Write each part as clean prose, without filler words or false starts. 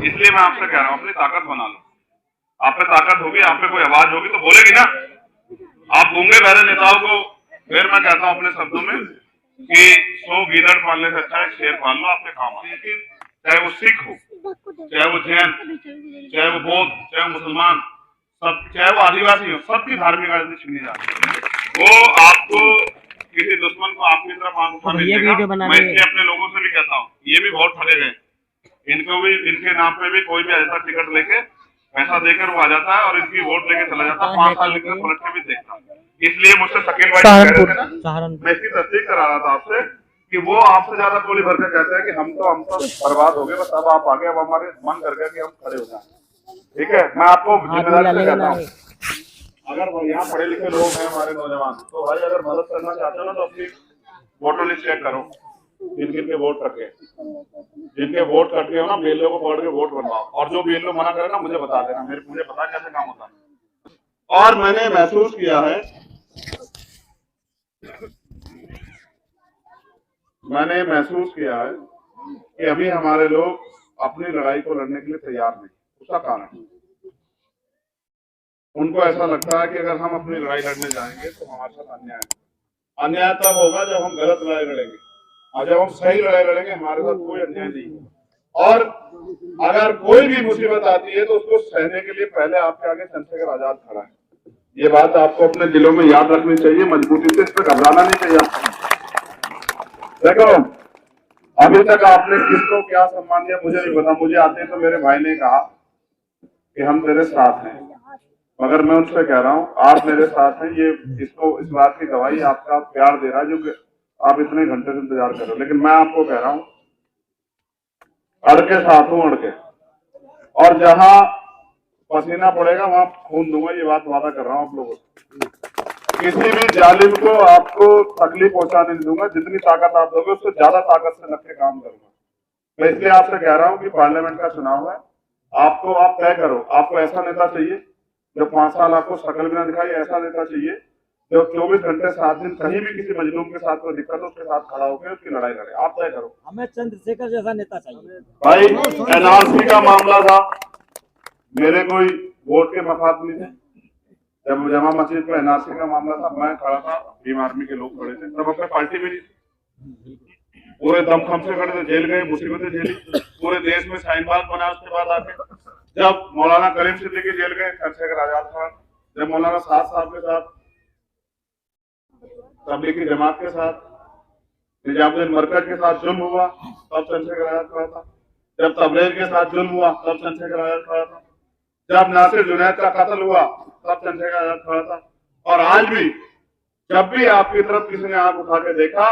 इसलिए मैं आपसे कह रहा हूँ अपनी ताकत बना लो। आप पे ताकत होगी, आप पे कोई आवाज होगी तो बोलेगी ना। आप गूंगे बहरे नेताओं को फिर मैं कहता हूँ अपने शब्दों में कि 100 गीदड़ पालने से अच्छा है शेर पाल लो, आपके काम आए। चाहे वो सिख हो, चाहे वो जैन, चाहे वो बौद्ध, चाहे वो मुसलमान, सब, चाहे वो आदिवासी हो, सबकी धार्मिक आजादी छीनी जाती है। वो आपको किसी दुश्मन को आपकी तरफ आंख उठाने देगा। मैं इसलिए अपने लोगों से भी कहता हूँ, ये भी बहुत ठगे गए, इनको भी, इनके नाम पे भी कोई भी ऐसा टिकट लेके पैसा देकर वो आ जाता है और इनकी वोट लेके चला जाता है, 5 साल लेकर पलट के भी देखता है। इसलिए मुझसे शकील भाई कह रहे थे ना, मैं इसकी तस्दीक करा रहा था आपसे कि वो आपसे ज्यादा गोली भर कर कहते हैं कि हम तो बर्बाद हो गए, बस अब आप आगे, अब हमारे मन कर गया कि हम खड़े हो जाए। ठीक है, मैं आपको जिम्मेदारी से कहता हूँ, अगर यहाँ पढ़े लिखे लोग हैं हमारे नौजवान, तो भाई अगर मदद करना चाहते हो ना तो अपनी वोटर लिस्ट चेक करो, जिन जिनके वोट कटे, जिनके वोट कटे हो ना, बीएलओ को पकड़ के वोट बनवाओ, और जो बीएलओ मना करे ना मुझे बता देना, मुझे पता कैसे काम होता है। और मैंने महसूस किया है, कि अभी हमारे लोग अपनी लड़ाई को लड़ने के लिए तैयार नहीं। उसका कारण उनको ऐसा लगता है कि अगर हम अपनी लड़ाई लड़ने जाएंगे तो हमारे साथ अन्याय तब होगा जब हम गलत लड़ाई लड़ेंगे, और जब हम सही लड़ाई लड़ेंगे हमारे साथ कोई अन्याय नहीं। और अगर कोई भी मुसीबत आती है तो उसको सहने के लिए पहले आपके आगे चंद्रशेखर आजाद खड़ा है। ये बात आपको अपने दिलों में याद रखनी चाहिए, मजबूती से, इस पर घबराना नहीं चाहिए आपको। देखो, अभी तक आपने किसको क्या सम्मान दिया मुझे नहीं पता, मुझे आते तो मेरे भाई ने कहा कि हम तेरे साथ हैं, मगर मैं उनसे कह रहा हूँ आप मेरे साथ हैं, ये इसको इस बात की गवाही आपका प्यार दे रहा है जो कि आप इतने घंटे से इंतजार कर रहे हो। लेकिन मैं आपको कह रहा हूँ अड़के साथ हूं, अड़के, और जहां पसीना पड़ेगा वहां खून दूंगा, ये बात वादा कर रहा हूं आप लोगों से। किसी भी जालिम को आपको तकलीफ पहुंचाने नहीं दूंगा, जितनी ताकत आप दोगे उससे ज्यादा ताकत से लग के काम करूंगा। मैं इसलिए आपसे कह रहा हूं कि पार्लियामेंट का चुनाव है, आपको आप तय करो, आपको ऐसा नेता चाहिए जो 5 साल आपको शकल भी ना दिखाई, ऐसा नेता चाहिए जो 24 घंटे 7 दिन कहीं भी किसी मजलूम के साथ कोई दिक्कत हो उसके साथ खड़ा होकर उसकी लड़ाई लड़े। आप तय करो। हमें चंद्रशेखर जैसा नेता चाहिए। भाई एनआरसी का मामला था, मेरे कोई वोट के मफाद नहीं थे। जब जमा मस्जिद में एनआरसी का मामला था, मैं खड़ा था, भीम आर्मी के लोग खड़े थे, तब अपने पार्टी में नहीं थी, पूरे दमखम से खड़े थे, जेल गए, मुसीबतें झेली, पूरे देश में शाहीनबाग बना। उसके बाद आके जब मौलाना करीम सिद्दीकी जेल गए, चंद्रशेखर आजाद था। जब मौलाना साद साहब के साथ, तबलीगी जमात के साथ, निजामुद्दीन मरकज के साथ जुल्म हुआ तब चंद्रशेखर आजाद खड़ा था। जब तबलीग के साथ जुल्म हुआ तब चंद्रशेखर आजाद खड़ा था। जब नासिर जुनैद का कत्ल हुआ तब चंद्रशेखर आजाद खड़ा था। और आज भी जब भी आपकी तरफ किसी ने आंख उठा के देखा,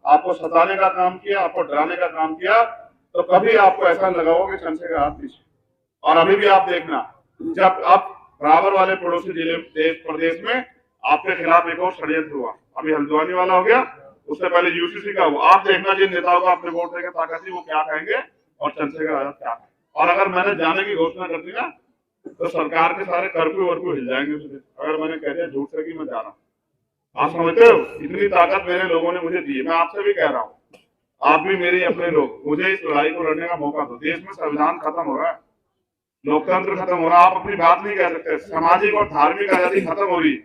आपको सताने का काम किया, आपको डराने का काम किया, तो कभी आपको ऐसा लगा हो कि चंद्रशेखर आजाद पीछे। और अभी भी आप देखना, जब आप बराबर वाले पड़ोसी जिले प्रदेश में आपके खिलाफ एक और षड्यंत्र हुआ, अभी हल्द्वानी वाला हो गया, उससे पहले यूसीसी का हुआ। आप देखना जिन नेताओं को आपने वोट देकर ताकत दी वो क्या कहेंगे और चंद्रशेखर आजाद क्या कहेंगे। और अगर मैंने जाने की घोषणा कर दी ना तो सरकार के सारे कर्फ्यू वर्फ्यू हिल जाएंगे उसमें, अगर मैंने कह दिया झूठ से कि मैं जा रहा हूँ। आप समझते हो, इतनी ताकत मेरे लोगों ने मुझे दी है। मैं आपसे भी कह रहा हूँ, आप भी मेरे अपने लोग, मुझे इस लड़ाई को लड़ने का मौका दो। देश में संविधान खत्म हो रहा है, लोकतंत्र खत्म हो रहा है, आप अपनी बात नहीं कह सकते, सामाजिक और धार्मिक आजादी खत्म हो रही है,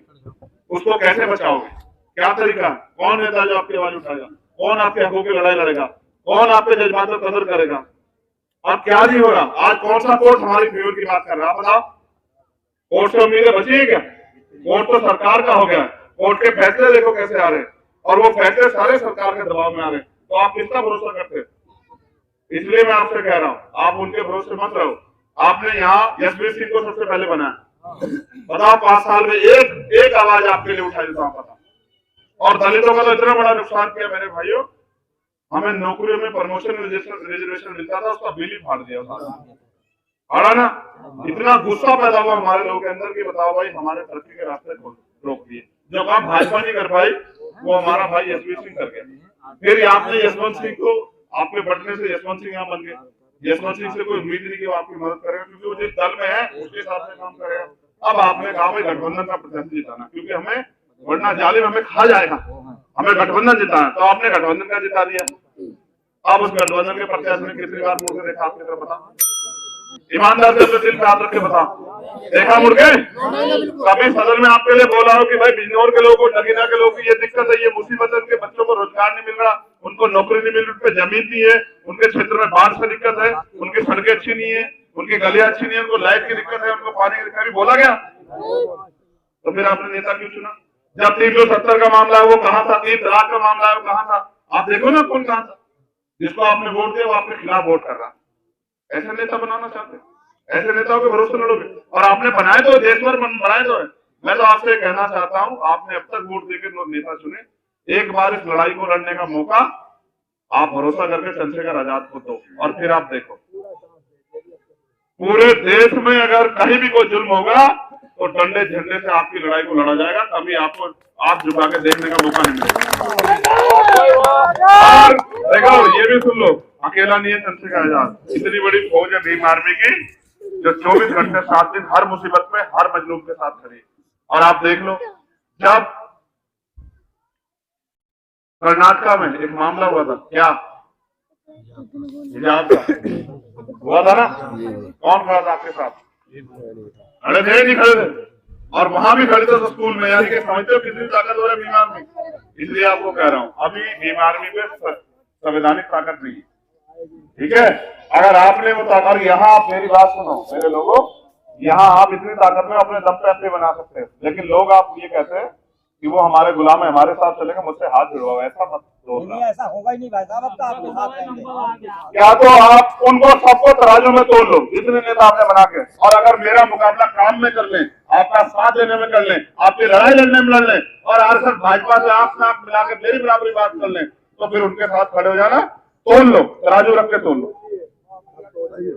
उसको कैसे बचाओगे? क्या तरीका? कौन नेता जो आपकी आवाज उठाएगा? कौन आपके हकों की लड़ाई लड़ेगा? कौन आपके जज्बातों की कदर करेगा? अब क्या नहीं हो रहा? आज कौन सा कोर्ट हमारी फेवर की बात कर रहा है? बताओ, कोर्ट से उम्मीदें बची है क्या? कोर्ट तो सरकार का हो गया। कोर्ट के फैसले देखो कैसे आ रहे हैं, और वो फैसले सारे सरकार के दबाव में आ रहे हैं, तो आप किसका भरोसा करते हैं? इसलिए मैं आपसे कह रहा हूँ, आप उनके भरोसे मत रहो। आपने यहाँ यशवीर सिंह को सबसे पहले बनाया, बताओ 5 साल में एक आवाज आपके लिए उठाई देता हूँ, पता। और दलितों का तो इतना बड़ा नुकसान किया मेरे भाइयों, हमें नौकरियों में प्रमोशन रिजर्वेशन मिलता था, उसका बिल ही फाड़ दिया फाड़ा ना। इतना गुस्सा पैदा हुआ हमारे लोगों के अंदर कि बताओ भाई, हमारे तरक्की के रास्ते को रोक दिए। जो काम भाजपा नहीं कर पाई वो हमारा भाई यशवीर सिंह कर गया। फिर आपने यशवंत सिंह को, आपके बढ़ने से यशवंत सिंह यहाँ बन गए। यशवंत सिंह से कोई उम्मीद नहीं कि वो आपकी मदद करेगा, क्योंकि वो जिस दल में है उसके हिसाब से काम करेगा। अब आपने कहा भाई गठबंधन का प्रत्याशी जिताना, क्योंकि हमें वरना जालिम हमें खा जाएगा, हमें गठबंधन जिताना, तो आपने गठबंधन का जिता दिया। अब उस गठबंधन के प्रत्याशी ने कितनी बार मुंह से देखा आपकी तरफ, बता? ईमानदार से अपने दिल पे हाथ रख के बता, देखा मुड़ के? कभी सदन में आपके लिए बोला हो कि भाई बिजनौर के लोगों को, नगीना के लोगों की ये दिक्कत है, ये मुसीबत है, उनके बच्चों को रोजगार नहीं मिल रहा, उनको नौकरी नहीं मिल रही, उन पे जमीन नहीं है, उनके क्षेत्र में बाढ़ से दिक्कत है, उनकी सड़कें अच्छी नहीं है, उनकी गलियां अच्छी नहीं है, उनको लाइट की दिक्कत है, उनको पानी की दिक्कत है, बोला गया? तो फिर आपने नेता क्यों चुना? जब 370 का मामला है वो कहाँ था? 3 तलाक का मामला है वो कहाँ था? आप देखो ना कौन कहाँ था। जिसको आपने वोट दिया वो आपके खिलाफ वोट कर रहा है। ऐसे नेता बनाना चाहते हैं? ऐसे नेताओं के भरोसे लड़ोगे? और आपने बनाए तो देश भर बनाए तो है। मैं तो आपसे कहना चाहता हूं, आपने अब तक वोट देकर नेता चुने, एक बार इस लड़ाई को लड़ने का मौका आप भरोसा करके चंद्रशेखर आजाद को दो, और फिर आप देखो पूरे देश में अगर कहीं भी कोई जुल्म होगा तो डंडे झंडे से आपकी लड़ाई को लड़ा जाएगा, कभी आपको आप झुका के देखने का मौका नहीं मिलेगा। और देखो ये भी सुन लो, अकेला नहीं है चंद्रशेखर आजाद, इतनी बड़ी फौज है भीम आर्मी की जो 24 घंटे 7 दिन हर मुसीबत में हर मजलूम के साथ खड़ी है। और आप देख लो, जब कर्नाटका में एक मामला हुआ था, क्या हिजाब का हुआ था ना, कौन खड़ा था आपके साथ? खड़े थे नहीं खड़े थे? और वहां भी खड़े थे तो स्कूल में, यानी कि समझते हो कितनी ताकतवर है भीम आर्मी। इसलिए आपको कह रहा हूं, अभी भीम आर्मी पे संवैधानिक ताकत नहीं है, ठीक है? अगर आपने वो ताकत, यहाँ आप मेरी बात सुनो मेरे लोगों, यहाँ आप इतनी ताकत में अपने दम पे अपने बना सकते हैं, लेकिन लोग आप ये कहते हैं कि वो हमारे गुलाम है, हमारे साथ चलेगा, मुझसे हाथ जुड़वा, ऐसा मत नहीं, ऐसा होगा ही नहीं भाई साहब, अब तो आपके साथ रहेंगे। या तो आप उनको सबको तराजू में तोड़ लो, जितने नेता आपने बना के, और अगर मेरा मुकाबला काम में कर लें, आपका साथ देने में कर लें, आपकी लड़ाई लड़ने में लड़ लें, और आरएसएस भाजपा से आंख नाक मिला के मेरी बराबरी बात कर लें, तो फिर उनके साथ खड़े हो जाना, तोड़ लो, तराजू रख के तोड़ लो।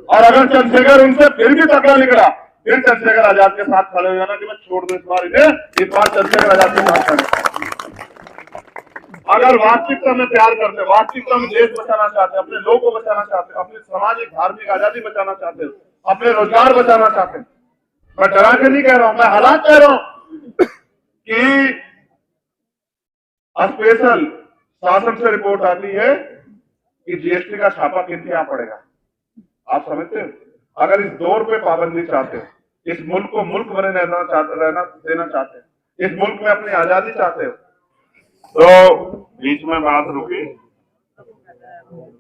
और अगर चंद्रशेखर उनसे फिर भी तगड़ा निकला, फिर चंद्रशेखर आजाद के साथ खड़े हो जाना कि मैं छोड़ दूं इस बार इसे, इस बार चंद्रशेखर आजाद के साथ खड़े। अगर वास्तविकता में प्यार करते, वास्तविकता में देश बचाना चाहते, अपने लोगों को बचाना चाहते, अपनी सामाजिक धार्मिक आजादी बचाना चाहते, अपने रोजगार बचाना चाहते, मैं डरा के नहीं कह रहा हूं, मैं हालात कह रहा हूं कि स्पेशल शासन से रिपोर्ट आती है कि जीएसटी का छापा किनके यहाँ पड़ेगा। आप समझते हो? अगर इस दौर पे पाबंदी चाहते हो, इस मुल्क को मुल्क बने रहना देना चाहते हो, इस मुल्क में अपनी आजादी चाहते हो, तो बीच में बात रुकी।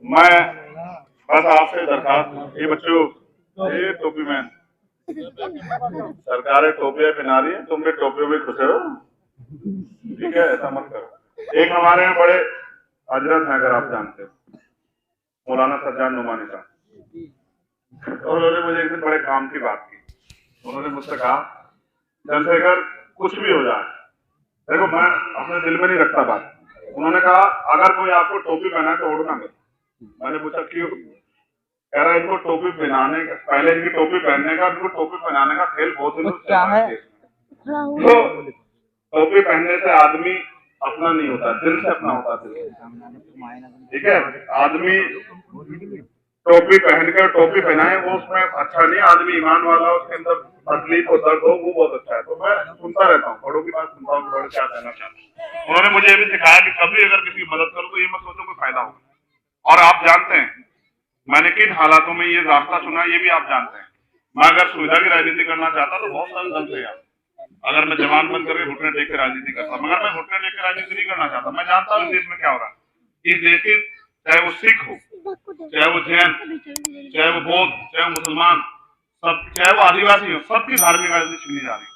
मैं बस आपसे दरखास्त, ये बच्चों, ये टोपी मैन, सरकारें टोपियां पहना रही है, तुम भी टोपियों में खुश हो, ठीक है? ऐसा मत करो। एक हमारे यहाँ बड़े हजरत हैं, अगर आप जानते हो, मौलाना सज्जाद नुमानी साहब, उन्होंने मुझे एक दिन बड़े काम की बात की। उन्होंने मुझसे कहा, चंद्रशेखर कुछ भी हो जाए, देखो मैं अपने दिल में नहीं रखता बात। उन्होंने कहा अगर कोई आपको टोपी पहना है तो ओढ़ना मत। मैंने पूछा क्यों? कह रहा है इनको टोपी पहनाने का, पहले इनकी टोपी पहनने का, इनको टोपी पहनाने का खेल बहुत दिनों से है। तो टोपी पहनने से आदमी अपना नहीं होता, दिल से अपना होता है, ठीक है? आदमी टोपी पहनकर टोपी पहनाए वो उसमें अच्छा नहीं, आदमी ईमान वाला, उसके अंदर तकलीफ और दर्द हो, वो बहुत अच्छा है। तो मैं सुनता रहता हूँ, बड़ों की बात सुनता हूँ, बड़े क्या कहना चाहते हैं। उन्होंने मुझे ये भी सिखाया कि कभी अगर किसी की मदद करो तो ये मत सोचो कोई फायदा होगा। और आप जानते हैं मैंने किन हालातों में ये रास्ता चुना, ये भी आप जानते हैं। मैं अगर सुविधा की राजनीति करना चाहता तो बहुत सारे दल थे यार, अगर मैं जवान बन करके घुटने टेक के राजनीति करता, मगर मैं घुटने टेक के राजनीति नहीं करना चाहता। मैं जानता हूँ इस देश में क्या हो रहा है। इस देश की, चाहे वो सिख हो, चाहे वो जैन, चाहे वो बौद्ध, चाहे वो मुसलमान, सब, चाहे वो आदिवासी हो, सबकी धार्मिक राजनीति छीनी जा रही है।